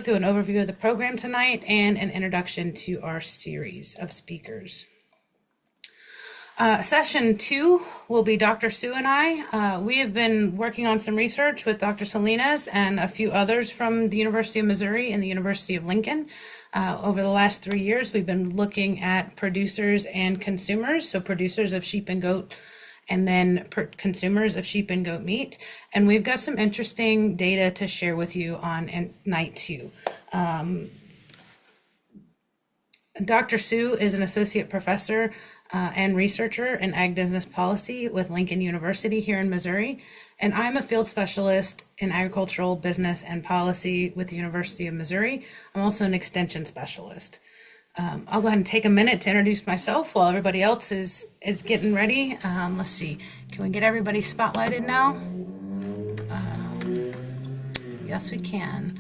through an overview of the program tonight and an introduction to our series of speakers. Session 2 will be Dr. Sue and I. We have been working on some research with Dr. Salinas and a few others from the University of Missouri and the University of Lincoln. Over the last 3 years, we've been looking at producers and consumers, so producers of sheep and goat, and then consumers of sheep and goat meat. And we've got some interesting data to share with you on night 2. Dr. Sue is an associate professor and researcher in ag business policy with Lincoln University here in Missouri. And I'm a field specialist in agricultural business and policy with the University of Missouri. I'm also an extension specialist. I'll go ahead and take a minute to introduce myself while everybody else is getting ready. Let's see, can we get everybody spotlighted now? Yes, we can.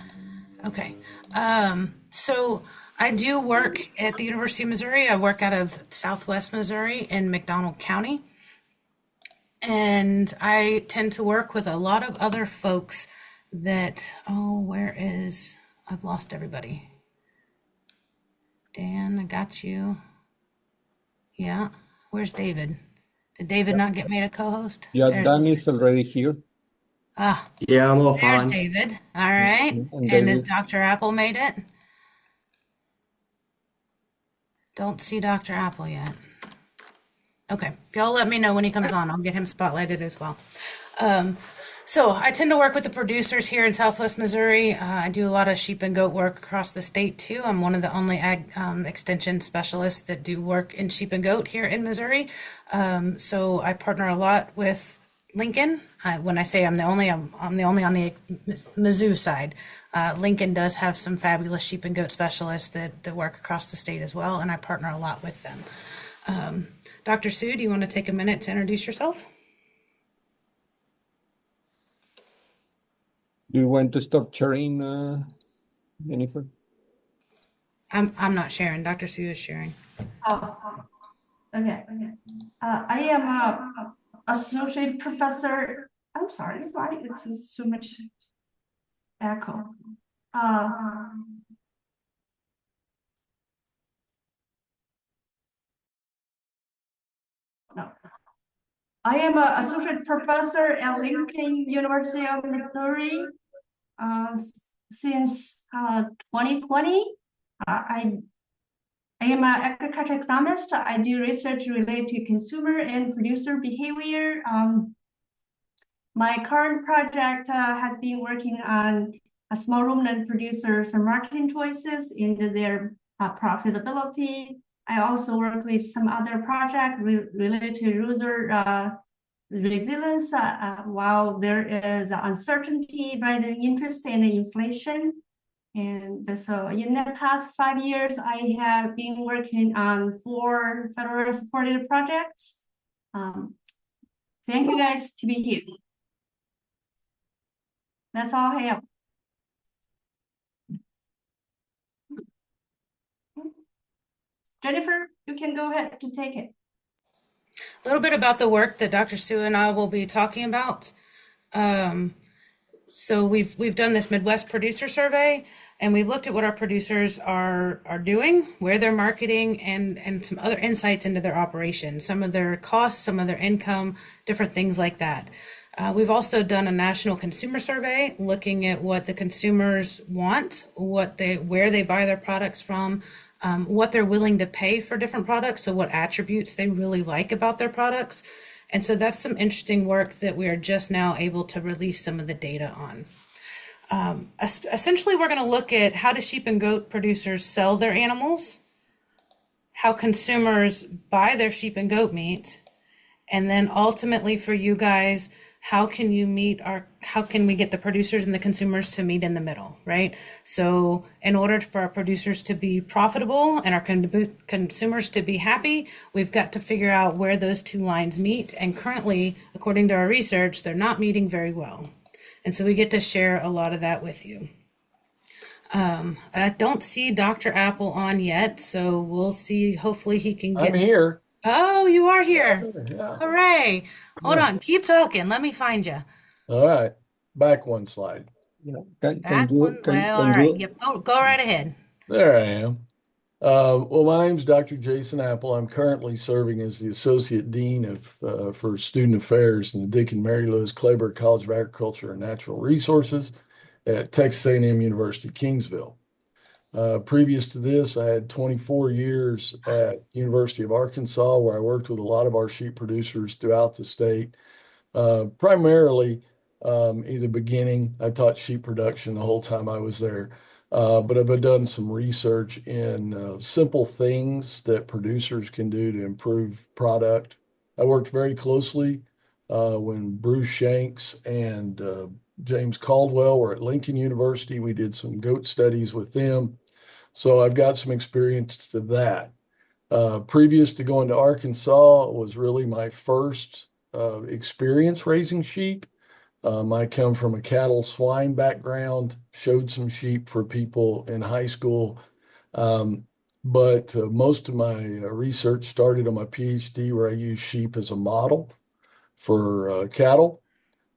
Okay, so I do work at the University of Missouri. I work out of Southwest Missouri in McDonald County. And I tend to work with a lot of other folks that, I've lost everybody. Dan, I got you. Yeah, where's David? Did David not get made a co-host? Yeah, Dan is already here. Yeah, I'm all There's fine. David. All right. And is Dr. Apple made it? Don't see Dr. Apple yet. Okay, if y'all let me know when he comes on, I'll get him spotlighted as well. So I tend to work with the producers here in Southwest Missouri. I do a lot of sheep and goat work across the state too. I'm one of the only ag extension specialists that do work in sheep and goat here in Missouri. So I partner a lot with Lincoln. When I say I'm the only on the Mizzou side. Lincoln does have some fabulous sheep and goat specialists that work across the state as well, and I partner a lot with them. Dr. Sue, do you want to take a minute to introduce yourself? Do you want to stop sharing, Jennifer? I'm not sharing. Dr. Sue is sharing. Okay. I am a associate professor. I'm sorry, why it's so much echo. No. I am an associate professor at Lincoln University of Missouri since 2020. I am an agriculture economist. I do research related to consumer and producer behavior. My current project has been working on a small ruminant producers and marketing choices into their profitability. I also work with some other project related to user resilience while there is uncertainty, rising interest and inflation. And so in the past 5 years, I have been working on 4 federal supported projects. Thank you guys to be here. That's all I have. Jennifer, you can go ahead to take it. A little bit about the work that Dr. Sue and I will be talking about. So we've done this Midwest producer survey, and we've looked at what our producers are doing, where they're marketing, and some other insights into their operations, some of their costs, some of their income, different things like that. We've also done a national consumer survey looking at what the consumers want, where they buy their products from, what they're willing to pay for different products, so what attributes they really like about their products. And so that's some interesting work that we are just now able to release some of the data on. Essentially, we're going to look at how do sheep and goat producers sell their animals, how consumers buy their sheep and goat meat, and then ultimately for you guys, how can we get the producers and the consumers to meet in the middle, right? So in order for our producers to be profitable and our consumers to be happy, we've got to figure out where those two lines meet. And currently, according to our research, they're not meeting very well. And so we get to share a lot of that with you. I don't see Dr. Apple on yet, so we'll see. Hopefully he can get... I'm here. Oh, you are here. Yeah. Hooray. Hold on. Keep talking. Let me find you. All right. Back one slide. Yeah. That one, well, all right. Yep, go right ahead. There I am. Well, my name's Dr. Jason Apple. I'm currently serving as the Associate Dean for Student Affairs in the Dick and Mary Louis Claiborne College of Agriculture and Natural Resources at Texas A&M University, Kingsville. Previous to this, I had 24 years at University of Arkansas, where I worked with a lot of our sheep producers throughout the state. Primarily, in the beginning, I taught sheep production the whole time I was there. But I've done some research in simple things that producers can do to improve product. I worked very closely when Bruce Shanks and James Caldwell were at Lincoln University. We did some goat studies with them. So I've got some experience to that. Previous to going to Arkansas was really my first experience raising sheep. I come from a cattle swine background, showed some sheep for people in high school. But most of my research started on my PhD, where I used sheep as a model for cattle,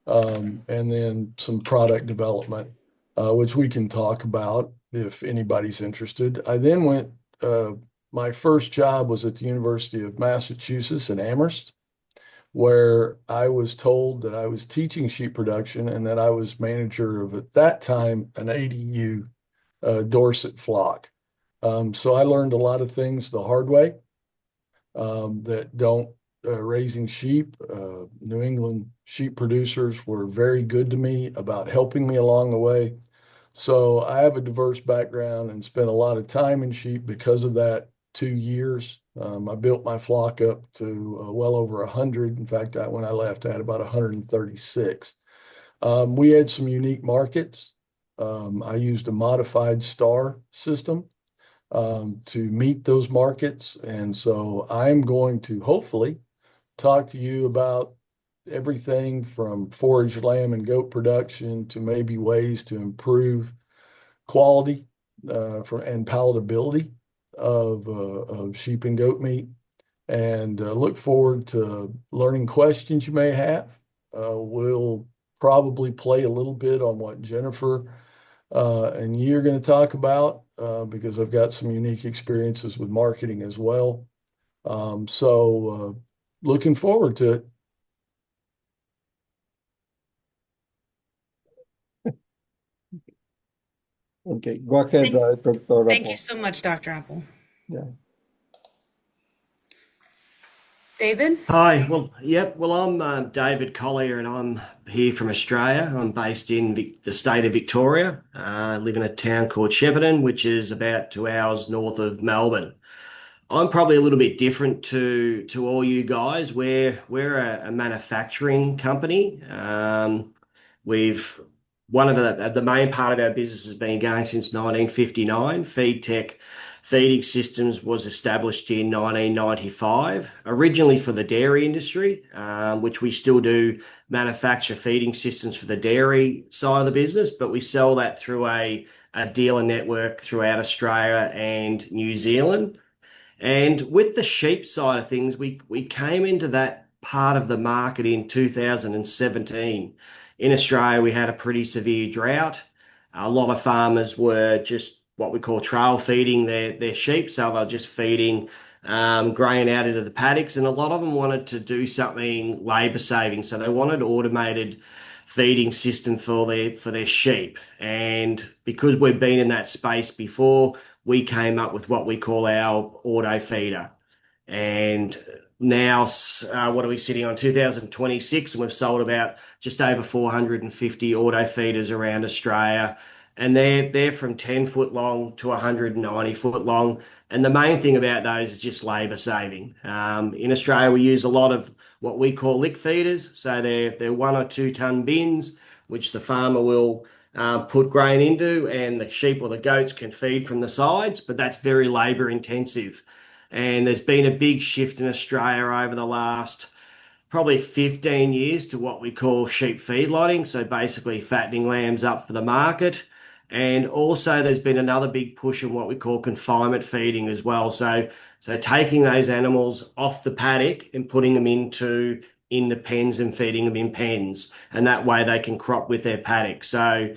and then some product development, which we can talk about if anybody's interested. I then went, my first job was at the University of Massachusetts in Amherst, where I was told that I was teaching sheep production and that I was manager of, at that time, an ADU Dorset flock. So I learned a lot of things the hard way that don't raising sheep. New England sheep producers were very good to me about helping me along the way. So I have a diverse background and spent a lot of time in sheep because of that 2 years. I built my flock up to well over 100. In fact, when I left, I had about 136. We had some unique markets. I used a modified star system to meet those markets. And so I'm going to hopefully talk to you about everything from forage lamb and goat production to maybe ways to improve quality and palatability of sheep and goat meat, and look forward to learning questions you may have. We'll probably play a little bit on what Jennifer and you're going to talk about because I've got some unique experiences with marketing as well. So looking forward to it. Okay, go ahead, Dr. Thank Apple. you so much, Dr. Apple. Yeah. David? Hi. Well, I'm David Collier, and I'm here from Australia. I'm based in the state of Victoria. I live in a town called Shepparton, which is about 2 hours north of Melbourne. I'm probably a little bit different to all you guys. We're a manufacturing company. We've One of the main part of our business has been going since 1959. Feed Tech Feeding Systems was established in 1995, originally for the dairy industry, which we still do manufacture feeding systems for the dairy side of the business, but we sell that through a dealer network throughout Australia and New Zealand. And with the sheep side of things, we came into that part of the market in 2017. In Australia, we had a pretty severe drought. A lot of farmers were just what we call trail feeding their sheep, so they're just feeding grain out into the paddocks, and a lot of them wanted to do something labour saving, so they wanted automated feeding system for their sheep. And because we've been in that space before, we came up with what we call our auto feeder. And now, what are we sitting on? 2026, and we've sold about just over 450 auto feeders around Australia. And they're from 10 foot long to 190 foot long. And the main thing about those is just labour saving. In Australia, we use a lot of what we call lick feeders. So they're 1 or 2 ton bins, which the farmer will put grain into, and the sheep or the goats can feed from the sides, but that's very labour intensive. And there's been a big shift in Australia over the last probably 15 years to what we call sheep feedlotting. So basically fattening lambs up for the market. And also there's been another big push in what we call confinement feeding as well. So taking those animals off the paddock and putting them into the pens and feeding them in pens. And that way they can crop with their paddock. So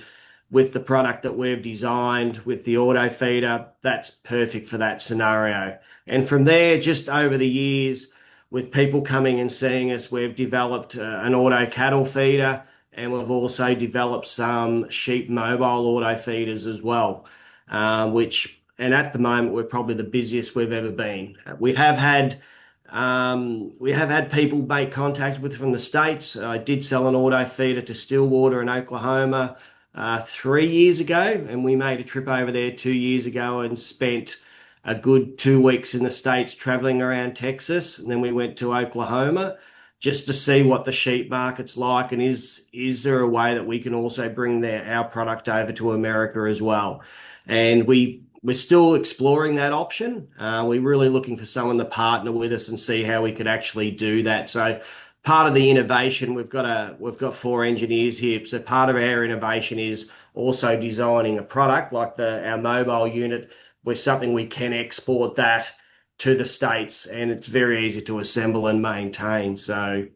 with the product that we've designed with the auto feeder, that's perfect for that scenario. And from there, just over the years, with people coming and seeing us, we've developed an auto cattle feeder, and we've also developed some sheep mobile auto feeders as well, and at the moment, we're probably the busiest we've ever been. We have had people make contact with from the States. I did sell an auto feeder to Stillwater in Oklahoma 3 years ago, and we made a trip over there 2 years ago and spent a good 2 weeks in the States traveling around Texas. And then we went to Oklahoma just to see what the sheep market's like, and is there a way that we can also bring our product over to America as well. And we're still exploring that option. We're really looking for someone to partner with us and see how we could actually do that. So part of the innovation, we've got 4 engineers here. So part of our innovation is also designing a product like our mobile unit with something we can export that to the States, and it's very easy to assemble and maintain. So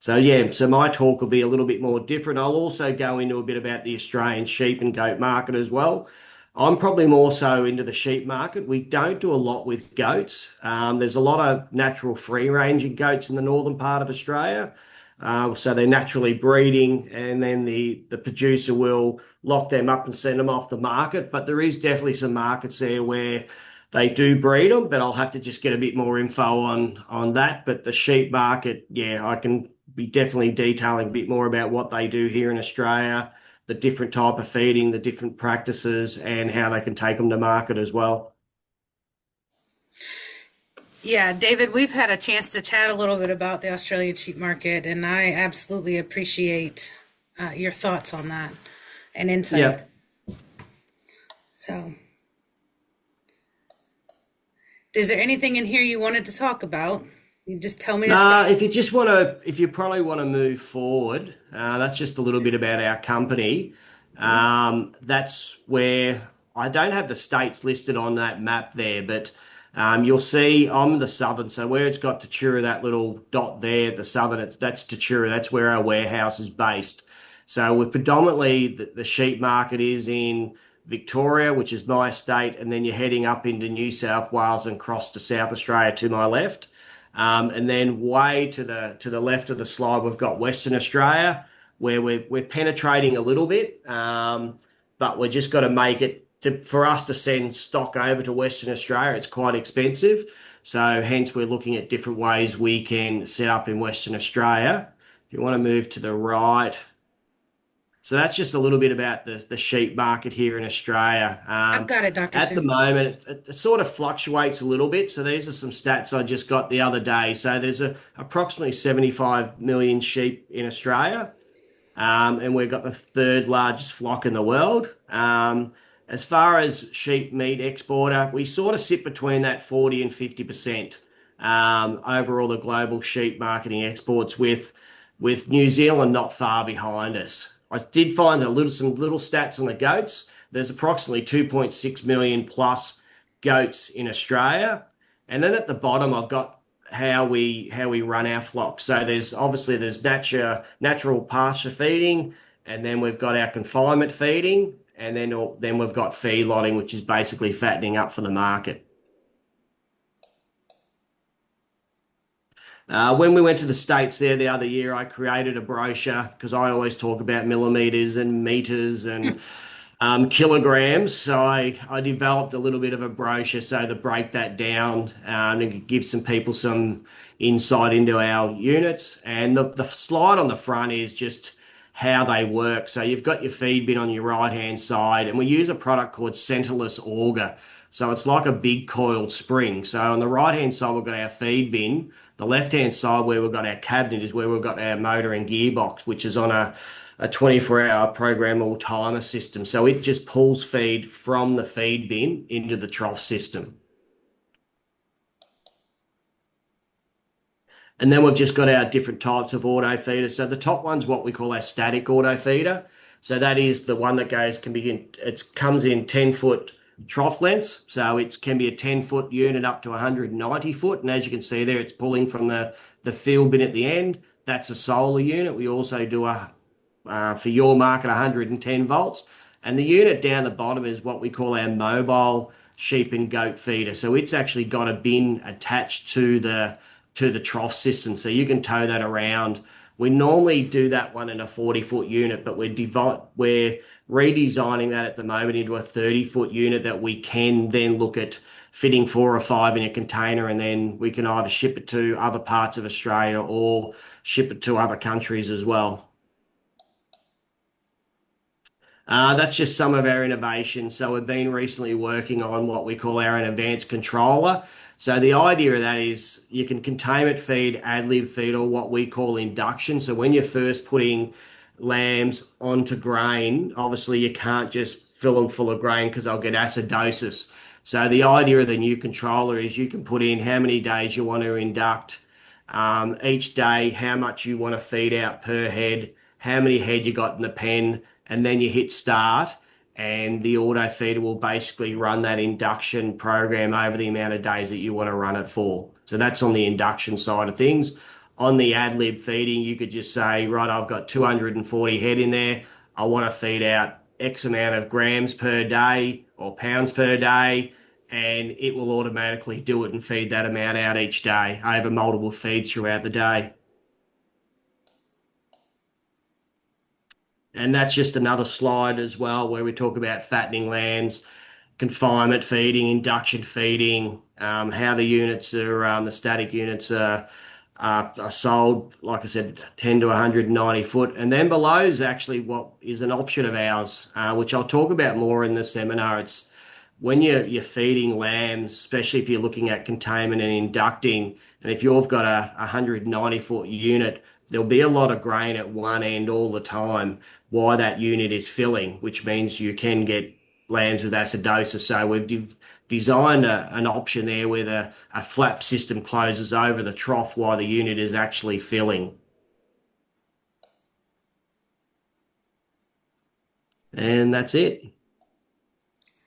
yeah, so my talk will be a little bit more different. I'll also go into a bit about the Australian sheep and goat market as well. I'm probably more so into the sheep market. We don't do a lot with goats. There's a lot of natural free-ranging goats in the northern part of Australia. So they're naturally breeding, and then the producer will lock them up and send them off the market. But there is definitely some markets there where they do breed them, but I'll have to just get a bit more info on that. But the sheep market, yeah, I can be definitely detailing a bit more about what they do here in Australia, the different type of feeding, the different practices, and how they can take them to market as well. Yeah, David, we've had a chance to chat a little bit about the Australian sheep market, and I absolutely appreciate your thoughts on that and insights. Yep. So, is there anything in here you wanted to talk about? You just tell me to stop. If you probably want to move forward, that's just a little bit about our company. That's where I don't have the states listed on that map there, but you'll see I'm the southern, so where it's got Tatura, that little dot there, the southern, that's Tatura. That's where our warehouse is based. So we're predominantly the sheep market is in Victoria, which is my state, and then you're heading up into New South Wales and cross to South Australia to my left. And then way to the left of the slide, we've got Western Australia, where we're penetrating a little bit, but we're just got to make it for us to send stock over to Western Australia. It's quite expensive, so hence we're looking at different ways we can set up in Western Australia. If you want to move to the right. So that's just a little bit about the sheep market here in Australia. I've got it, Dr. At the moment, it sort of fluctuates a little bit. So these are some stats I just got the other day. So there's approximately 75 million sheep in Australia, and we've got the 3rd largest flock in the world. As far as sheep meat exporter, we sort of sit between that 40 and 50% overall the global sheep marketing exports, with New Zealand not far behind us. I did find some little stats on the goats. There's approximately 2.6 million plus goats in Australia. And then at the bottom, I've got how we run our flock. So there's natural pasture feeding, and then we've got our confinement feeding, and then we've got feedlotting, which is basically fattening up for the market. When we went to the States there the other year, I created a brochure because I always talk about millimeters and meters and kilograms. So I developed a little bit of a brochure to break that down and give some people some insight into our units. And the slide on the front is just how they work. So you've got your feed bin on your right-hand side, and we use a product called centerless auger. So it's like a big coiled spring. So on the right-hand side, we've got our feed bin. The left-hand side where we've got our cabinet is where we've got our motor and gearbox, which is on a 24-hour programmable timer system. So it just pulls feed from the feed bin into the trough system. And then we've just got our different types of auto feeders. So the top one's what we call our static auto feeder. So that is the one that comes in 10-foot trough lengths. So it can be a 10-foot unit up to 190 foot. And as you can see there, it's pulling from the field bin at the end. That's a solar unit. We also do for your market, 110 volts. And the unit down the bottom is what we call our mobile sheep and goat feeder. So it's actually got a bin attached to the trough system, so you can tow that around. We normally do that one in a 40-foot unit, but we're redesigning that at the moment into a 30-foot unit that we can then look at fitting 4 or 5 in a container, and then we can either ship it to other parts of Australia or ship it to other countries as well. That's just some of our innovations. So we've been recently working on what we call our advanced controller. So the idea of that is you can containment feed, ad lib feed, or what we call induction. So when you're first putting lambs onto grain, obviously you can't just fill them full of grain because they'll get acidosis. So the idea of the new controller is you can put in how many days you want to induct, each day, how much you want to feed out per head, how many head you got in the pen, and then you hit start, and the auto feeder will basically run that induction program over the amount of days that you want to run it for. So that's on the induction side of things. On the ad lib feeding, you could just say, right, I've got 240 head in there. I want to feed out X amount of grams per day or pounds per day, and it will automatically do it and feed that amount out each day over multiple feeds throughout the day. And that's just another slide as well where we talk about fattening lambs, confinement feeding, induction feeding, how the units are, the static units are sold, like I said, 10 to 190 foot. And then below is actually what is an option of ours, which I'll talk about more in the seminar. It's when you're feeding lambs, especially if you're looking at containment and inducting, and if you've got a 190-foot unit, there'll be a lot of grain at one end all the time while that unit is filling, which means you can get lambs with acidosis. So we've designed an option there where a flap system closes over the trough while the unit is actually filling. And that's it.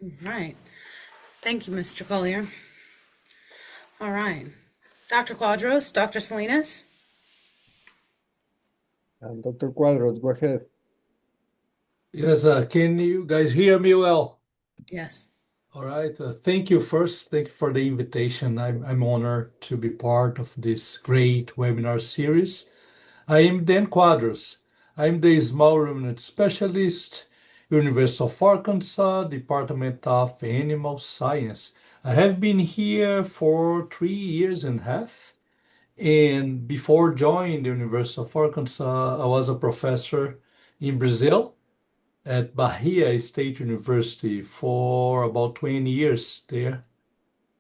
All right. Thank you, Mr. Collier. All right. Dr. Quadros, Dr. Salinas. Dr. Quadros, go ahead. Yes, can you guys hear me well? Yes. All right. Thank you first. Thank you for the invitation. I'm honored to be part of this great webinar series. I am Dan Quadros. I'm the small ruminant specialist, University of Arkansas, Department of Animal Science. I have been here for 3 years and a half. And before joining the University of Arkansas, I was a professor in Brazil at Bahia State University for about 20 years there.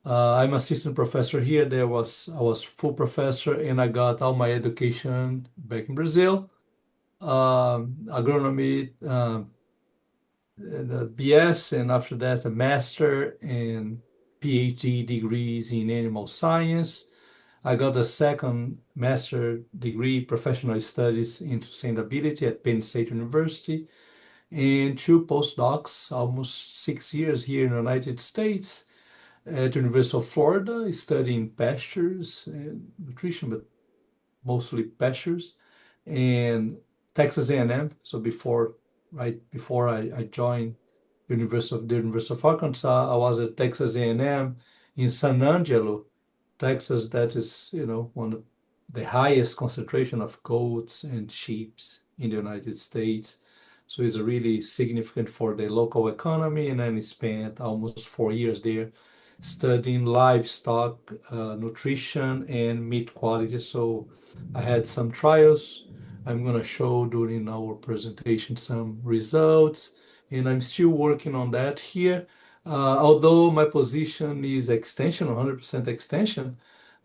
I'm assistant professor here. I was full professor, and I got all my education back in Brazil. Agronomy, the BS, and after that, a master and PhD degrees in animal science. I got a second master degree, professional studies in sustainability at Penn State University, and 2 postdocs, almost 6 years here in the United States at University of Florida, studying pastures and nutrition, but mostly pastures, and Texas A&M. So right before I joined the University of Arkansas, I was at Texas A&M in San Angelo, Texas. That is, one of the highest concentration of goats and sheep in the United States. So it's really significant for the local economy. And then I spent almost 4 years there studying livestock nutrition and meat quality. So I had some trials. I'm going to show during our presentation some results, and I'm still working on that here. Although my position is extension, 100% extension,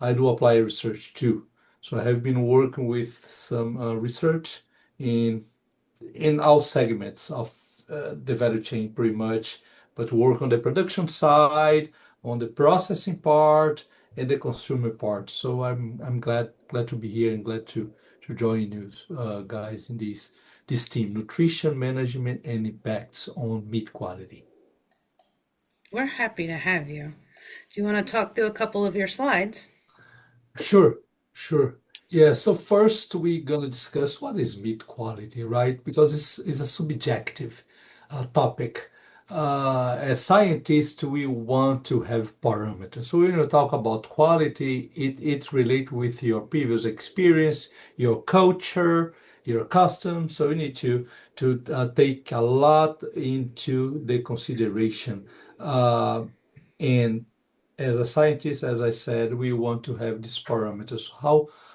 I do apply research too. So I have been working with some research in all segments of the value chain pretty much, but work on the production side, on the processing part, and the consumer part. So I'm glad to be here and glad to join you guys in this team, nutrition management and impacts on meat quality. We're happy to have you. Do you want to talk through a couple of your slides? Sure. Yeah, so first we're going to discuss what is meat quality, right? Because it's a subjective. topic. As scientists, we want to have parameters. So when you talk about quality, it's related with your previous experience, your culture, your customs. So you need to take a lot into the consideration. And as a scientist, as I said, we want to have these parameters.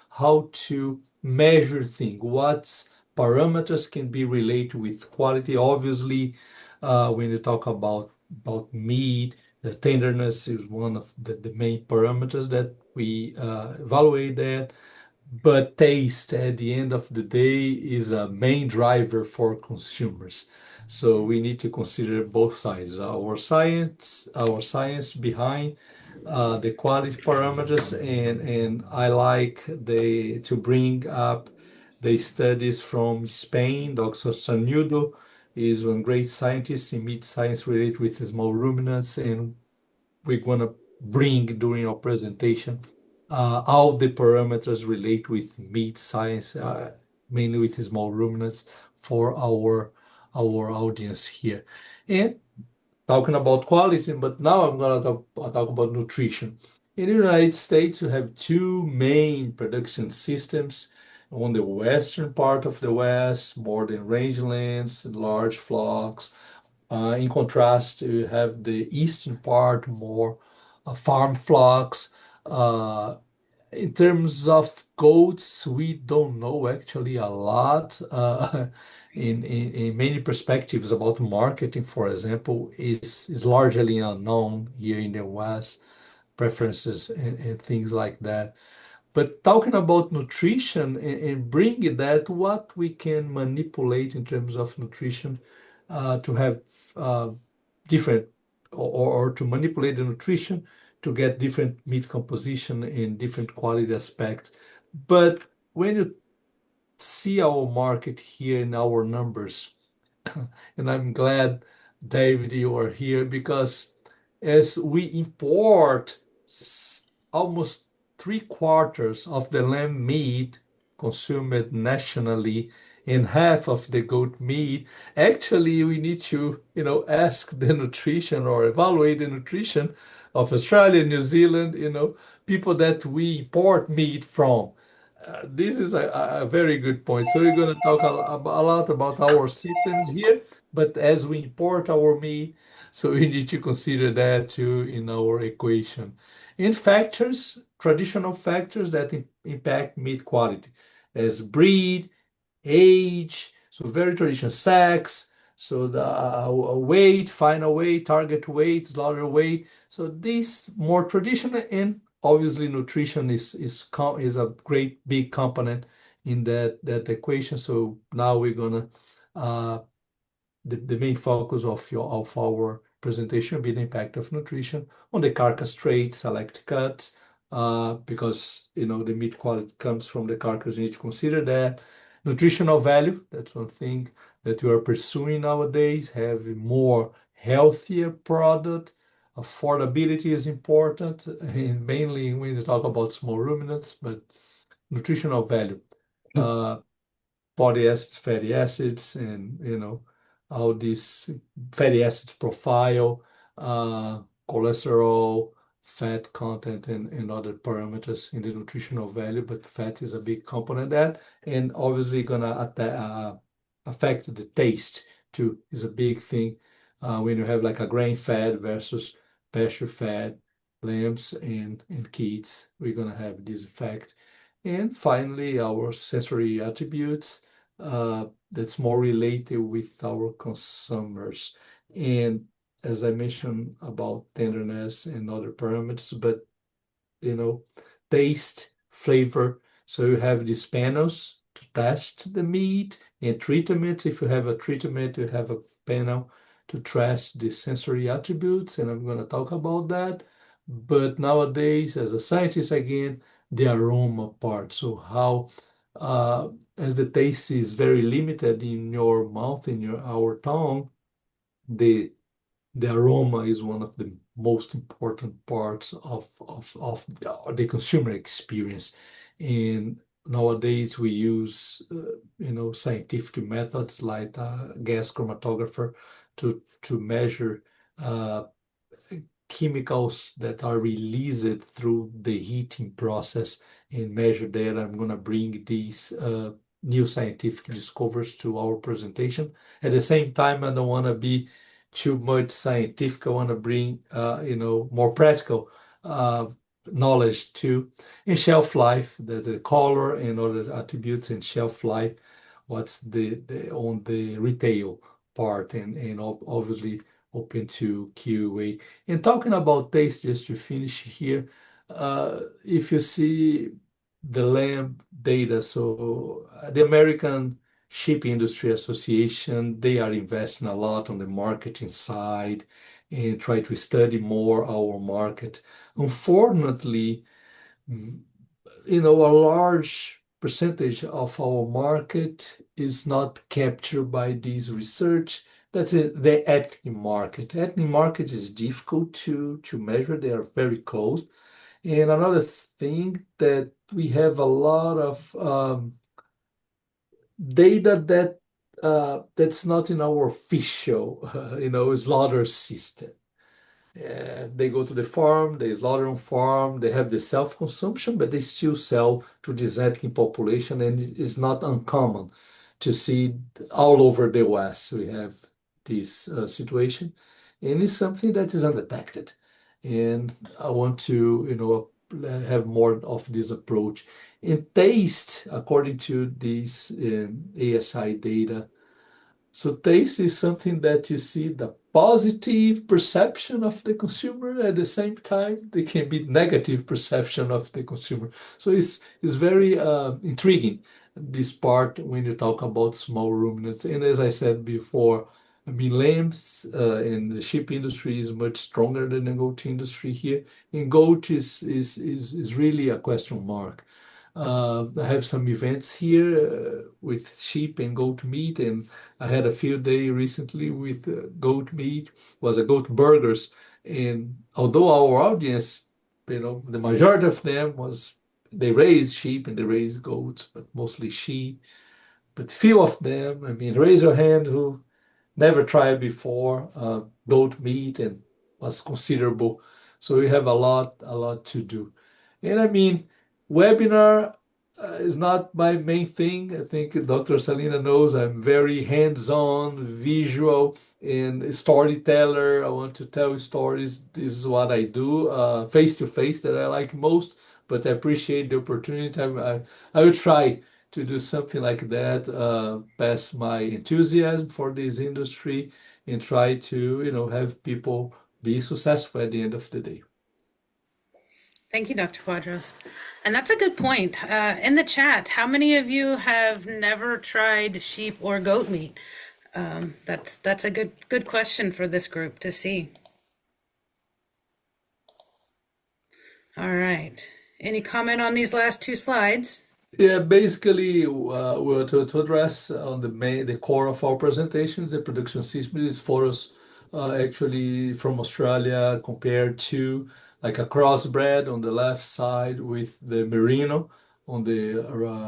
How to measure things? What parameters can be related with quality? Obviously, when you talk about meat, the tenderness is one of the main parameters that we evaluate that. But taste at the end of the day is a main driver for consumers. So we need to consider both sides, our science behind the quality parameters, and I like to bring up the studies from Spain. Dr. Sanudo is one great scientist in meat science related with small ruminants, and we're gonna bring during our presentation all the parameters relate with meat science, mainly with small ruminants for our audience here. And talking about quality, but now I'm gonna talk about nutrition. In the United States, you have two main production systems. On the western part of the West, more than rangelands and large flocks. In contrast, you have the eastern part, more farm flocks. Uh, in terms of goats, we don't know actually a lot. In many perspectives about marketing, for example, is largely unknown here in the West, preferences and things like that. But talking about nutrition and bringing that, what we can manipulate in terms of nutrition to have different or to manipulate the nutrition to get different meat composition and different quality aspects. But when you see our market here in our numbers, and I'm glad, David, you are here because as we import almost 3/4 of the lamb meat consumed nationally and half of the goat meat, actually we need to, ask the nutrition or evaluate the nutrition of Australia, New Zealand, people that we import meat from. This is a very good point. So we're going to talk a lot about our systems here, but as we import our meat, so we need to consider that too in our equation. In factors, traditional factors that impact meat quality, as breed, age, so very traditional sex, so the weight, final weight, target weight, slaughter weight. So this more traditional, and obviously nutrition is a great big component in that equation. So now we're gonna the main focus of our presentation will be the impact of nutrition on the carcass trait, select cuts, because the meat quality comes from the carcass. You need to consider that. Nutritional value, that's one thing that we are pursuing nowadays, have a more healthier product. Affordability is important, and mainly when you talk about small ruminants, but nutritional value. Polyacids, fatty acids, and all these fatty acids profile, cholesterol, fat content, and other parameters in the nutritional value. But fat is a big component of that, and obviously gonna affect the taste too. Is a big thing when you have like a grain fed versus pasture fed lambs and kids. We're gonna have this effect. And finally, our sensory attributes that's more related with our consumers. And as I mentioned about tenderness and other parameters, but taste, flavor. So you have these panels to test the meat and treatments. If you have a treatment, you have a panel to test the sensory attributes, and I'm going to talk about that. But nowadays, as a scientist, again, the aroma part. So how, as the taste is very limited in your mouth, in our tongue, the aroma is one of the most important parts of the consumer experience. And nowadays we use scientific methods like gas chromatographer to measure chemicals that are released through the heating process and measure that. I'm going to bring these new scientific discoveries to our presentation. At the same time, I don't want to be too much scientific. I want to bring more practical knowledge too. In shelf life, the color and other attributes in shelf life, what's on the retail part, and obviously open to QA. And talking about taste, just to finish here, if you see the lamb data, so the American Sheep Industry Association, they are investing a lot on the marketing side and try to study more our market. Unfortunately, a large percentage of our market is not captured by this research. That's it, the ethnic market. Ethnic market is difficult to measure. They are very close. And another thing that we have a lot of data that's not in our official, slaughter system. They go to the farm, they slaughter on farm, they have the self-consumption, but they still sell to this ethnic population, and it's not uncommon to see all over the West. We have this situation, and it's something that is undetected. And I want to, have more of this approach. In taste, according to this ASI data, so taste is something that you see the positive perception of the consumer. At the same time, there can be negative perception of the consumer. So it's very intriguing, this part, when you talk about small ruminants. And as I said before, I mean, lambs in the sheep industry is much stronger than the goat industry here. And goat is really a question mark. I have some events here with sheep and goat meat, and I had a field day recently with goat meat, was a goat burgers. And although our audience, the majority of them they raise sheep and they raise goats, but mostly sheep. But few of them, I mean, raise your hand who never tried before goat meat and was considerable. So we have a lot to do. And I mean, webinar is not my main thing. I think Dr. Salinas knows I'm very hands-on, visual, and storyteller. I want to tell stories. This is what I do, face-to-face, that I like most. But I appreciate the opportunity. I will try to do something like that, pass my enthusiasm for this industry, and try to, have people be successful at the end of the day. Thank you, Dr. Quadros. And that's a good point. In the chat, how many of you have never tried sheep or goat meat? That's a good question for this group to see. All right. Any comment on these last two slides? Yeah, basically, we're to address on the core of our presentations, the production system. These photos actually from Australia, compared to like a crossbred on the left side with the merino on the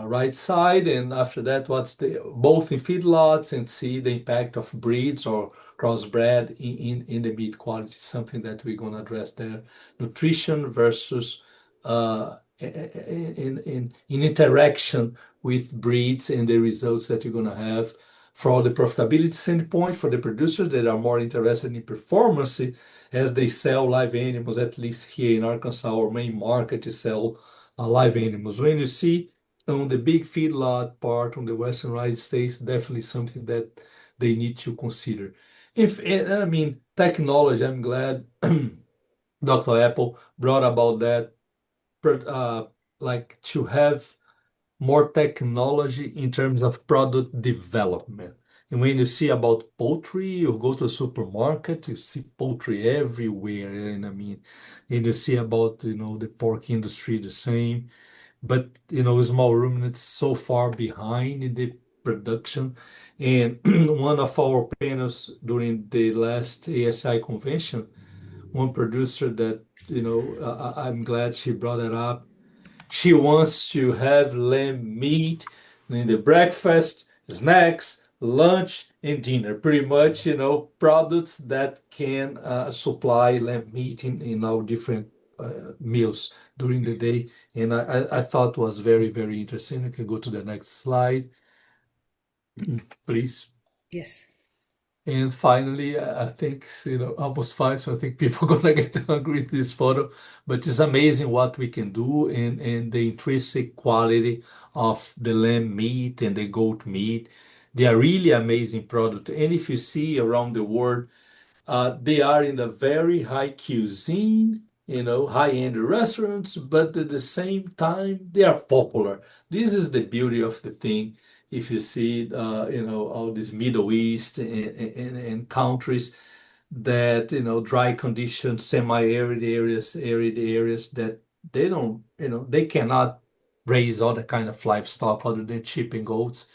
right side, and after that, what's both in feedlots, and see the impact of breeds or crossbred in the meat quality. Something that we're going to address there. Nutrition versus in interaction with breeds, and the results that you're going to have from the profitability standpoint for the producers that are more interested in performance as they sell live animals. At least here in Arkansas, our main market is sell live animals. When you see on the big feedlot part on the Western United States, definitely something that they need to consider. I mean, technology, I'm glad Dr. Apple brought about that, like to have more technology in terms of product development. And when you see about poultry, you go to a supermarket, you see poultry everywhere. And I mean, and you see about, the pork industry, the same. But, small ruminants so far behind in the production. And one of our panels during the last ASI convention, one producer that, I'm glad she brought it up. She wants to have lamb meat in the breakfast, snacks, lunch, and dinner. Pretty much, products that can supply lamb meat in our different meals during the day. And I thought was very, very interesting. You can go to the next slide, please. Yes. And finally, I think, almost 5, so I think people are gonna get hungry with this photo. But it's amazing what we can do and the intrinsic quality of the lamb meat and the goat meat. They are really amazing product. And if you see around the world, they are in a very high cuisine, high-end restaurants, but at the same time, they are popular. This is the beauty of the thing. If you see, all these Middle East and countries that, dry conditions, semi-arid areas that they don't, they cannot raise all the kind of livestock other than sheep and goats,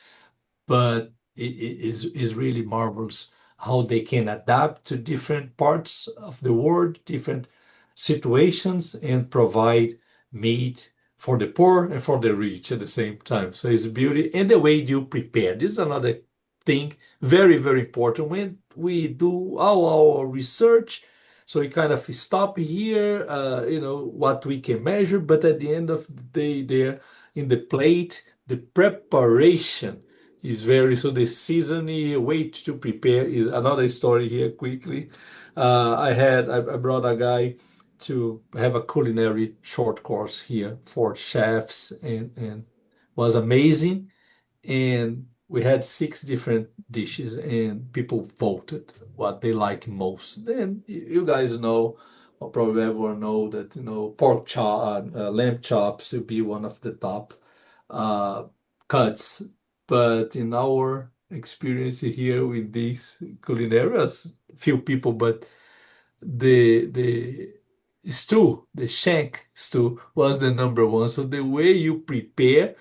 but it is really marvelous how they can adapt to different parts of the world, different situations, and provide meat for the poor and for the rich at the same time. So it's beauty and the way you prepare. This is another thing, very, very important when we do our research. So we kind of stop here, what we can measure, but at the end of the day, there in the plate, the preparation is very, so the seasoning wait to prepare is another story here quickly. I brought a guy to have a culinary short course here for chefs and was amazing. And we had 6 different dishes and people voted what they like most. Then you guys know, or probably everyone know that, pork chop, lamb chops will be one of the top uh, cuts. But in our experience here with these culinarias, few people, but the stew, the shank stew was the number one. So the way you prepare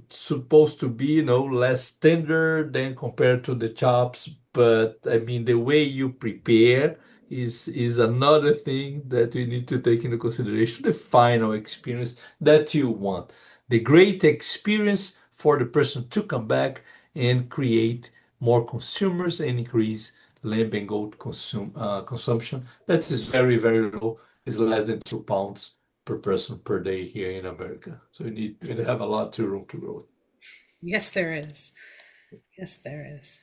supposed to be, less tender than compared to the chops. But I mean, the way you prepare is another thing that you need to take into consideration. The final experience that you want, the great experience for the person to come back and create more consumers and increase lamb and goat consumption. That is very, very low. It's less than 2 pounds per person per day here in America. So we have a lot of room to grow. Yes, there is. Yes, there is.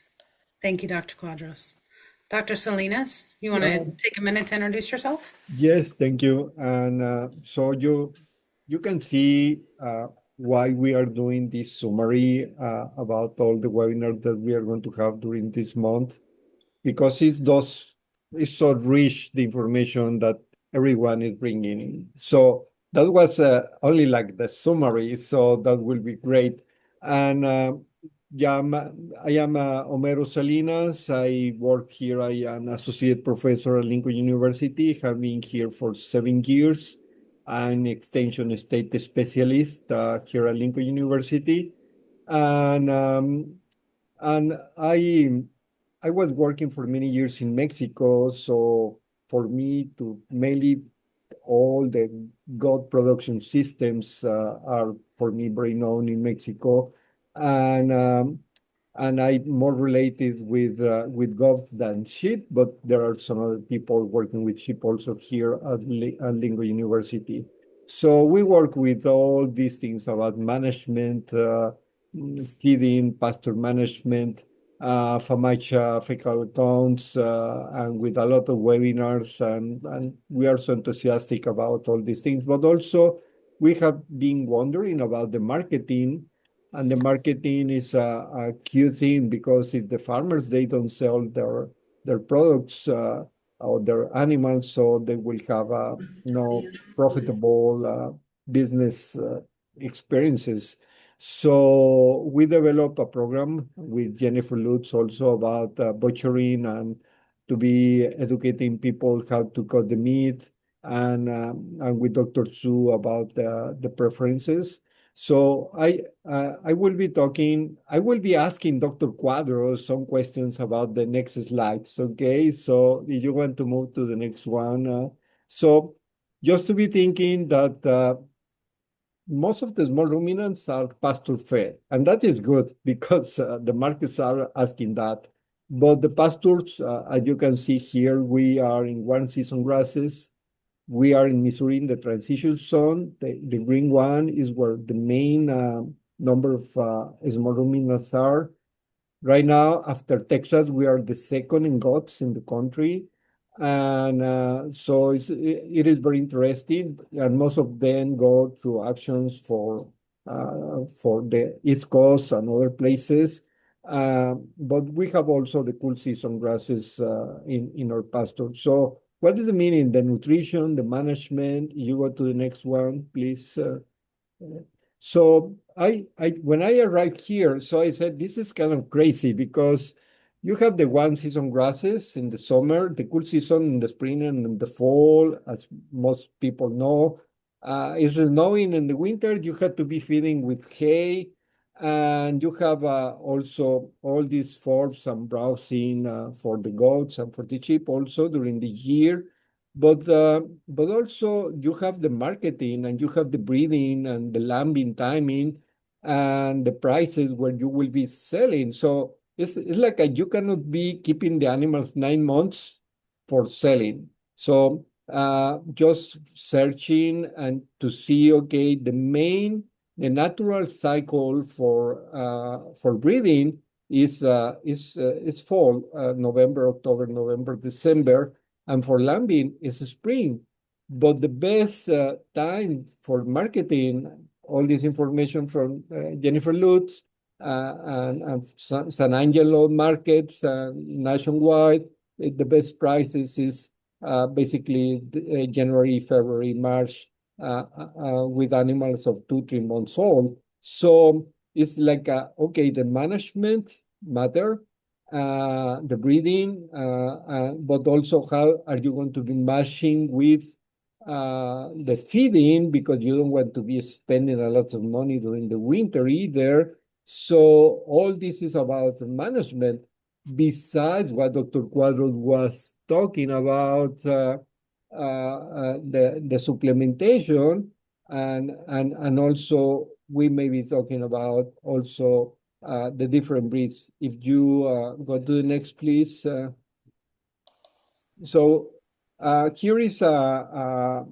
Thank you, Dr. Quadros. Dr. Salinas, you want to take a minute to introduce yourself? Yes, thank you. And so you can see why we are doing this summary about all the webinars that we are going to have during this month, because it's so rich, the information that everyone is bringing in. So that was only like the summary, so that will be great. And I am Homero Salinas. I work here. I am associate professor at Lincoln University. Have been here for 7 years. I'm extension state specialist here at Lincoln University, and I was working for many years in Mexico. So for me to mainly all the goat production systems are for me very known in Mexico, and I'm more related with goat than sheep, but there are some other people working with sheep also here at Lingo University. So we work with all these things about management, feeding, pasture management, FAMACHA, fecal accounts, and with a lot of webinars, and we are so enthusiastic about all these things. But also, we have been wondering about the marketing, and the marketing is a key thing, because if the farmers, they don't sell their products or their animals, so they will have no profitable business experiences. So we developed a program with Jennifer Lutes also about butchering, and to be educating people how to cut the meat, and with Dr. Sue about the preferences. So I will be talking. I will be asking Dr. Quadros some questions about the next slides. Okay, so if you want to move to the next one, so just to be thinking that. most of the small ruminants are pasture fed, and that is good because the markets are asking that. But the pastures, as you can see here, we are in one season grasses. We are in Missouri in the transition zone. The green one is where the main number of small ruminants are. Right now, after Texas, we are the second in goats in the country. And so it is very interesting. And most of them go through actions for the East Coast and other places. But we have also the cool season grasses in our pasture. So what does it mean in the nutrition, the management? You go to the next one, please. So when I arrived here, so I said, this is kind of crazy because you have the one season grasses in the summer, the cool season in the spring and in the fall, as most people know. It's snowing in the winter, you have to be feeding with hay. And you have also all these forbs and browsing for the goats and for the sheep also during the year. But also you have the marketing and you have the breeding and the lambing timing and the prices where you will be selling. So it's like you cannot be keeping the animals 9 months for selling. So just searching and to see, okay, the natural cycle for breeding is fall, November, October, November, December. And for lambing is spring. But the best time for marketing, all this information from Jennifer Lutes and San Angelo markets nationwide, the best prices is basically January, February, March with animals of 2, 3 months old. So it's like, okay, the management matter, the breeding, but also how are you going to be matching with the feeding, because you don't want to be spending a lot of money during the winter either. So all this is about management. Besides what Dr. Quadros was talking about, the supplementation, and also we may be talking about also the different breeds. If you go to the next, please. So here is a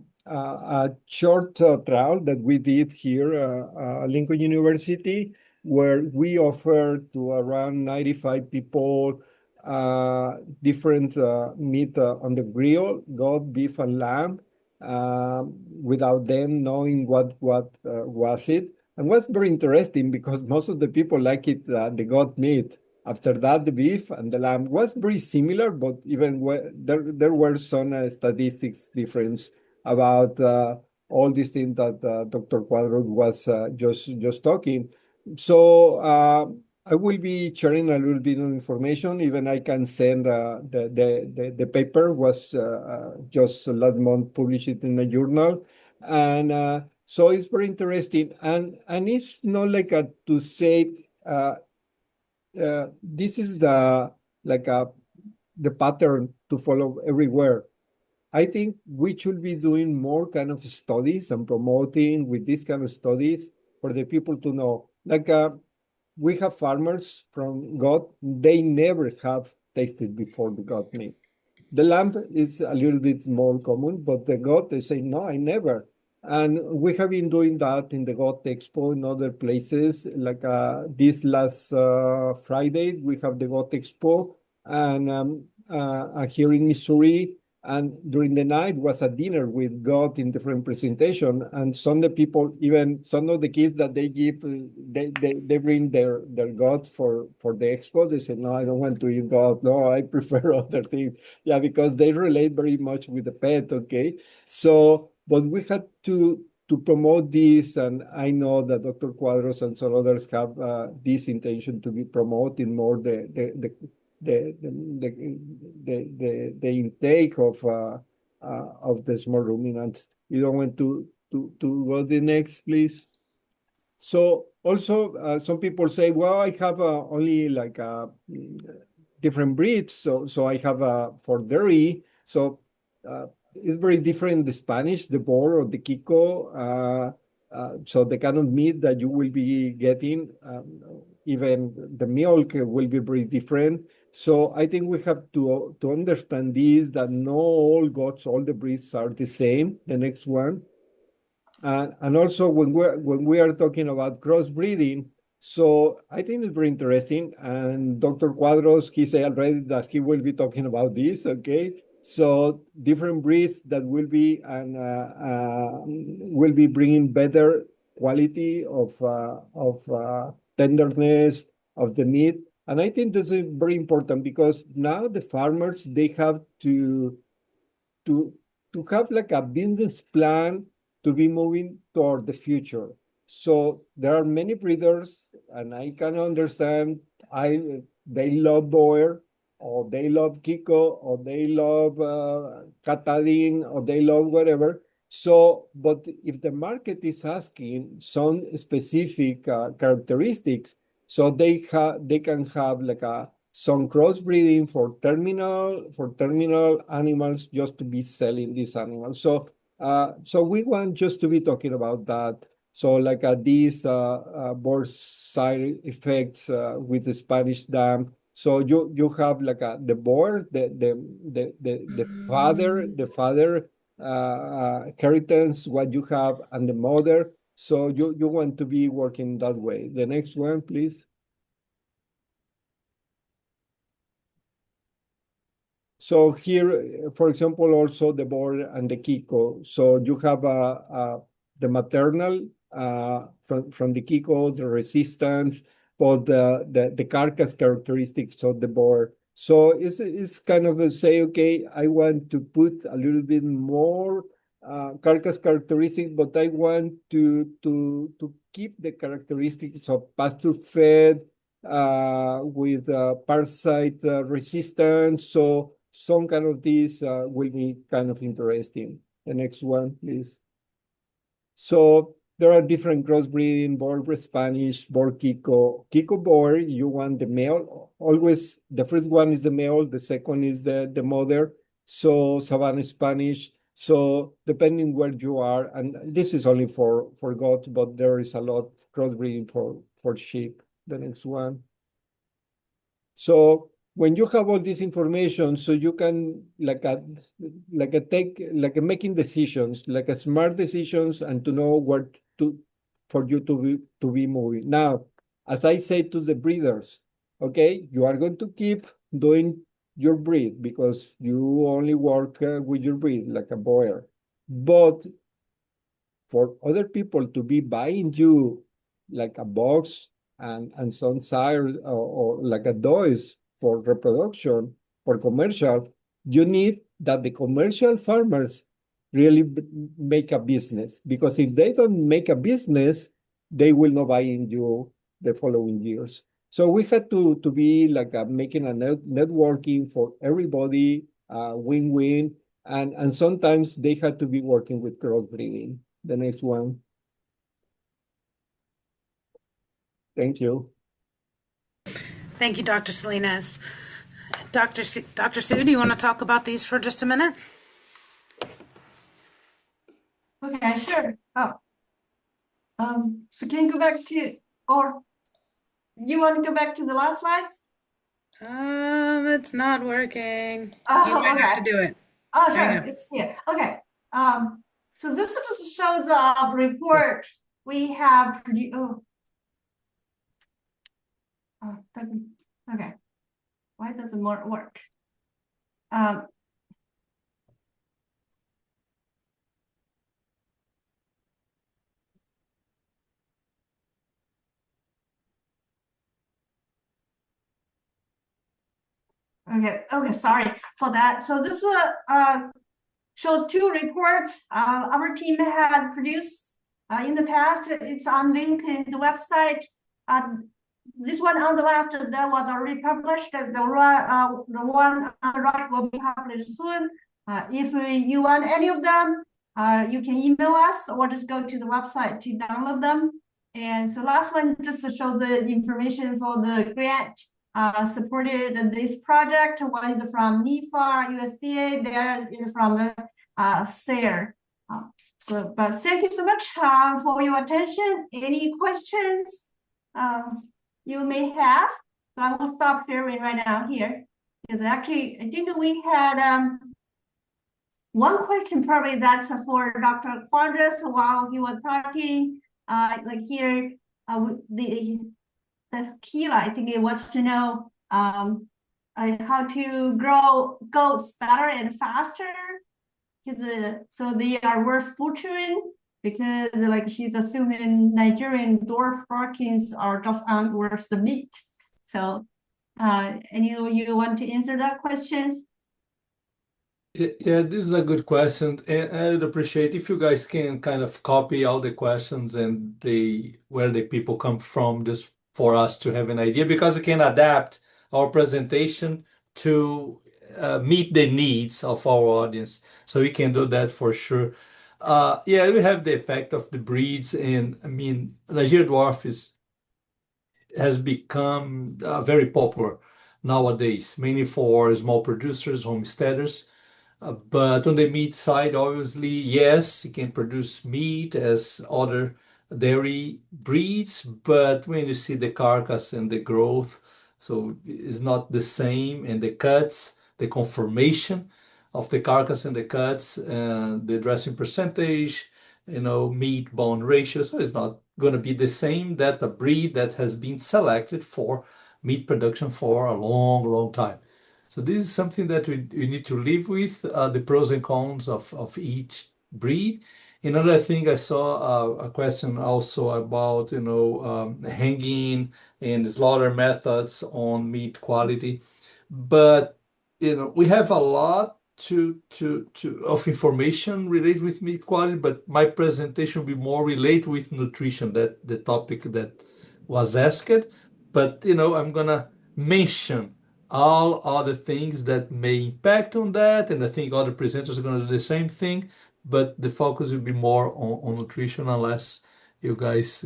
short trial that we did here at Lincoln University, where we offered to around 95 people different meat on the grill, goat, beef, and lamb, without them knowing what was it. And what's very interesting, because most of the people like it, the goat meat. After that, the beef and the lamb was very similar, but even there were some statistics difference about all these things that Dr. Quadros was just talking. So I will be sharing a little bit of information. Even I can send the paper was just last month published in a journal, and so it's very interesting. And it's not like to say this is the pattern to follow everywhere. I think we should be doing more kind of studies and promoting with this kind of studies for the people to know. We have farmers from goat, they never have tasted before the goat meat. The lamb is a little bit more common, but the goat, they say, no, I never. And we have been doing that in the Goat Expo in other places. Like this last Friday, we have the Goat Expo, and here in Missouri. And during the night was a dinner with goat in different presentation. And some of the people, even some of the kids that they give, they bring their goats for the expo. They say, no, I don't want to eat goat. No, I prefer other things. Yeah, because they relate very much with the pet. Okay, so. But we had to promote this, and I know that Dr. Quadros and some others have this intention to be promoting more the intake of the small ruminants. You don't want to go the next, please. So also some people say, well, I have only like different breeds, so I have for dairy. So it's very different, the Spanish, the Boer or the Kiko. So the kind of meat that you will be getting, even the milk will be very different. So I think we have to understand this, that not all goats, all the breeds are the same. The next one. And also when we are talking about crossbreeding, so I think it's very interesting. And Dr. Quadros, he said already that he will be talking about this. Okay, so different breeds that will be and will be bringing better quality of tenderness of the meat. And I think this is very important because now the farmers, they have to to have like a business plan to be moving toward the future. So there are many breeders, and I can understand they love Boer, or they love Kiko, or they love Katadin, or they love whatever. So, but if the market is asking some specific characteristics, so they can have like some crossbreeding for terminal animals just to be selling these animals. So we want just to be talking about that. So like these board side effects with the Spanish dam. So you have like the board, the father inheritance, what you have, and the mother. So you want to be working that way. The next one, please. So here, for example, also the board and the Kiko. So you have the maternal from the Kiko, the resistance, but the carcass characteristics of the board. So it's kind of a say, okay, I want to put a little bit more carcass characteristics, but I want to keep the characteristics of pasture fed with parasite resistance. So some kind of these will be kind of interesting. The next one, please. So there are different crossbreeding, boar Spanish, boar Kiko. Kiko boar, you want the male. Always the first one is the male, the second is the mother. So Savannah Spanish. So depending where you are, and this is only for goats, but there is a lot crossbreeding for sheep. The next one. So when you have all this information, so you can making decisions, like a smart decisions, and to know what for you to be moving. Now, as I say to the breeders, okay, you are going to keep doing your breed because you only work with your breed like a boer. But for other people to be buying you like a box and some sires or like a does for reproduction, for commercial, you need that the commercial farmers really make a business, because if they don't make a business, they will not buy in you the following years. So we had to be like making a networking for everybody, win-win, and sometimes they had to be working with crossbreeding. The next one. Thank you. Thank you, Dr. Salinas. Dr. Sue, do you want to talk about these for just a minute? Okay, sure. So can you go back to, or you want to go back to the last slides? It's not working. Oh, You might have okay. to do it. Oh, There you sure, go. it's here. Okay. So this just shows a report we have produced. Doesn't, okay. Why doesn't more work? Okay, sorry for that. So this shows two reports our team has produced in the past. It's on link in the website. This one on the left that was already published. The one on the right will be published soon. If you want any of them, you can email us or just go to the website to download them. And so last one just to show the information for the grant supported this project. One is from NIFA, USDA, the other is from the SARE. So, but thank you so much for your attention. Any questions you may have? So I will stop sharing right now here. Because actually, I think we had one question probably that's for Dr. Quadros while he was talking. Like here, the key, I think it was to know how to grow goats better and faster. So they are worth butchering because like she's assuming Nigerian dwarf Perkins are just worth the meat. So any of you want to answer that questions? Yeah, this is a good question, and I'd appreciate if you guys can kind of copy all the questions and where the people come from, just for us to have an idea, because we can adapt our presentation to meet the needs of our audience. So we can do that for sure. Yeah, we have the effect of the breeds, and I mean, Nigerian dwarf has become very popular nowadays, mainly for small producers, homesteaders. But on the meat side, obviously, yes, it can produce meat as other dairy breeds, but when you see the carcass and the growth, so it's not the same, and the cuts, the conformation of the carcass and the cuts, and the dressing percentage, meat bone ratio, so it's not going to be the same that a breed that has been selected for meat production for a long, long time. So this is something that we need to live with, the pros and cons of each breed. Another thing, I saw a question also about, hanging and slaughter methods on meat quality. But, we have a lot of information related with meat quality, but my presentation will be more related with nutrition, that the topic that was asked. But, I'm gonna mention all other things that may impact on that, and I think other presenters are going to do the same thing, but the focus will be more on nutrition, unless you guys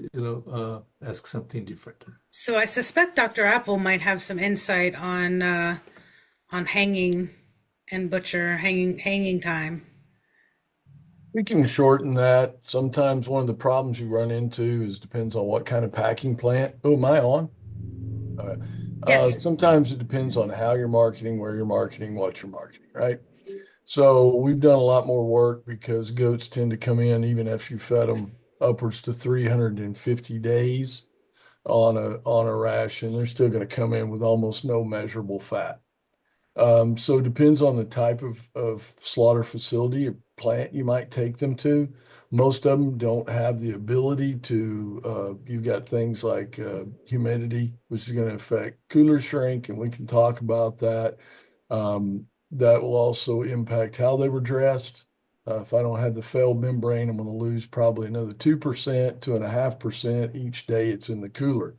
ask something different. So I suspect Dr. Apple might have some insight on hanging and butcher hanging time. We can shorten that. Sometimes one of the problems you run into is depends on what kind of packing plant. Oh, am I on? Yes. Sometimes it depends on how you're marketing, where you're marketing, what you're marketing, right? So we've done a lot more work because goats tend to come in even if you fed them upwards to 350 days on a ration. They're still going to come in with almost no measurable fat. So it depends on the type of slaughter facility or plant you might take them to. Most of them don't have the ability to, you've got things like humidity, which is going to affect cooler shrink, and we can talk about that. That will also impact how they were dressed. If I don't have the failed membrane, I'm going to lose probably another 2%, 2.5% each day it's in the cooler.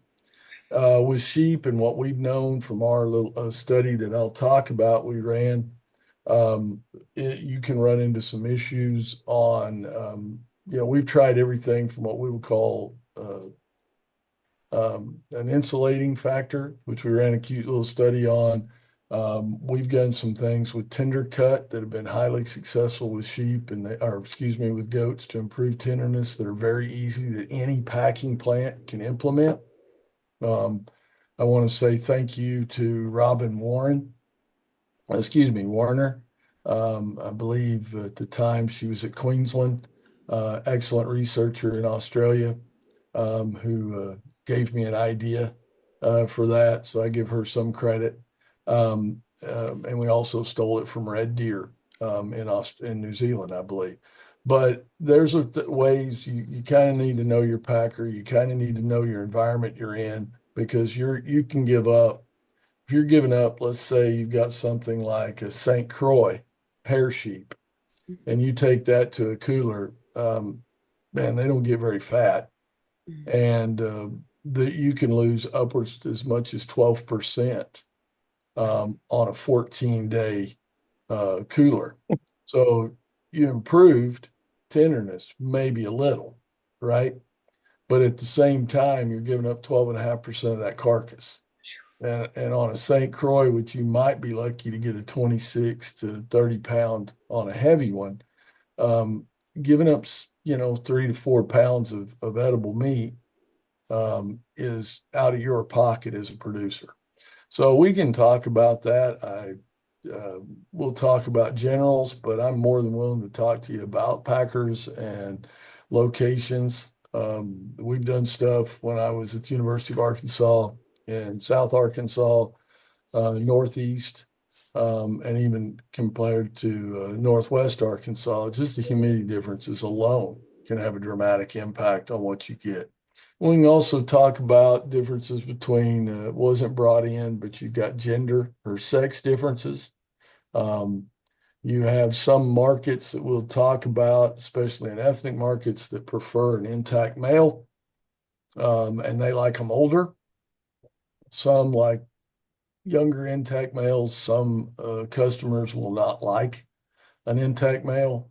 With sheep and what we've known from our little study that I'll talk about, we ran, you can run into some issues on, we've tried everything from what we would call an insulating factor, which we ran a cute little study on. We've done some things with tender cut that have been highly successful with sheep with goats to improve tenderness that are very easy that any packing plant can implement. I want to say thank you to Robin Warner. I believe at the time she was at Queensland, excellent researcher in Australia, who gave me an idea for that. So I give her some credit. And we also stole it from Red Deer in New Zealand, I believe. But there's ways you kind of need to know your packer. You kind of need to know your environment you're in, because you can give up. If you're giving up, let's say you've got something like a St. Croix hair sheep, and you take that to a cooler, man, they don't get very fat, and you can lose upwards to as much as 12% on a 14-day cooler. So you improved tenderness maybe a little, right? But at the same time, you're giving up 12.5% of that carcass. And on a St. Croix, which you might be lucky to get a 26 to 30 pound on a heavy one, giving up, 3 to 4 pounds of edible meat is out of your pocket as a producer. So we can talk about that. We'll talk about generals, but I'm more than willing to talk to you about packers and locations. We've done stuff when I was at the University of Arkansas in South Arkansas, Northeast, and even compared to Northwest Arkansas. Just the humidity differences alone can have a dramatic impact on what you get. We can also talk about differences between, wasn't brought in, but you've got gender or sex differences. You have some markets that we'll talk about, especially in ethnic markets, that prefer an intact male, and they like them older. Some like younger intact males. Some customers will not like an intact male.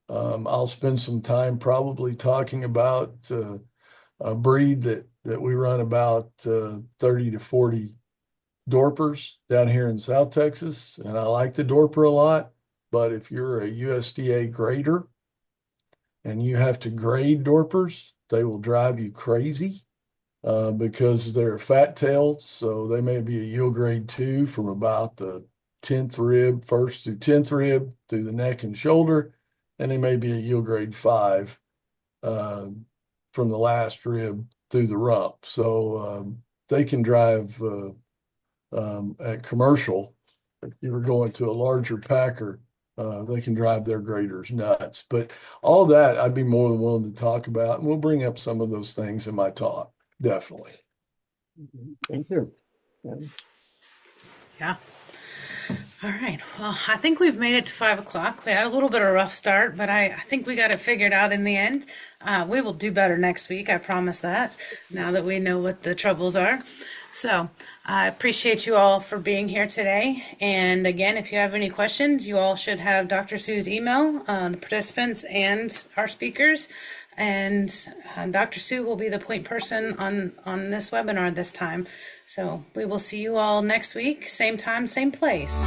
I'll spend some time probably talking about a breed that we run about 30 to 40 Dorpers down here in South Texas, and I like the Dorper a lot. But if you're a USDA grader and you have to grade Dorpers, they will drive you crazy because they're fat-tailed. So they may be a yield grade 2 from about the 10th rib, 1st through 10th rib, through the neck and shoulder, and they may be a yield grade 5 from the last rib through the rump. So they can drive at commercial. If you were going to a larger packer, they can drive their graders nuts. But all that I'd be more than willing to talk about, and we'll bring up some of those things in my talk. Definitely. Thank you. Yeah. All right. Well, I think we've made it to 5 o'clock. We had a little bit of a rough start, but I think we got it figured out in the end. We will do better next week. I promise that, now that we know what the troubles are. So I appreciate you all for being here today. And again, if you have any questions, you all should have Dr. Sue's email, the participants and our speakers. And Dr. Sue will be the point person on this webinar this time. So we will see you all next week, same time, same place.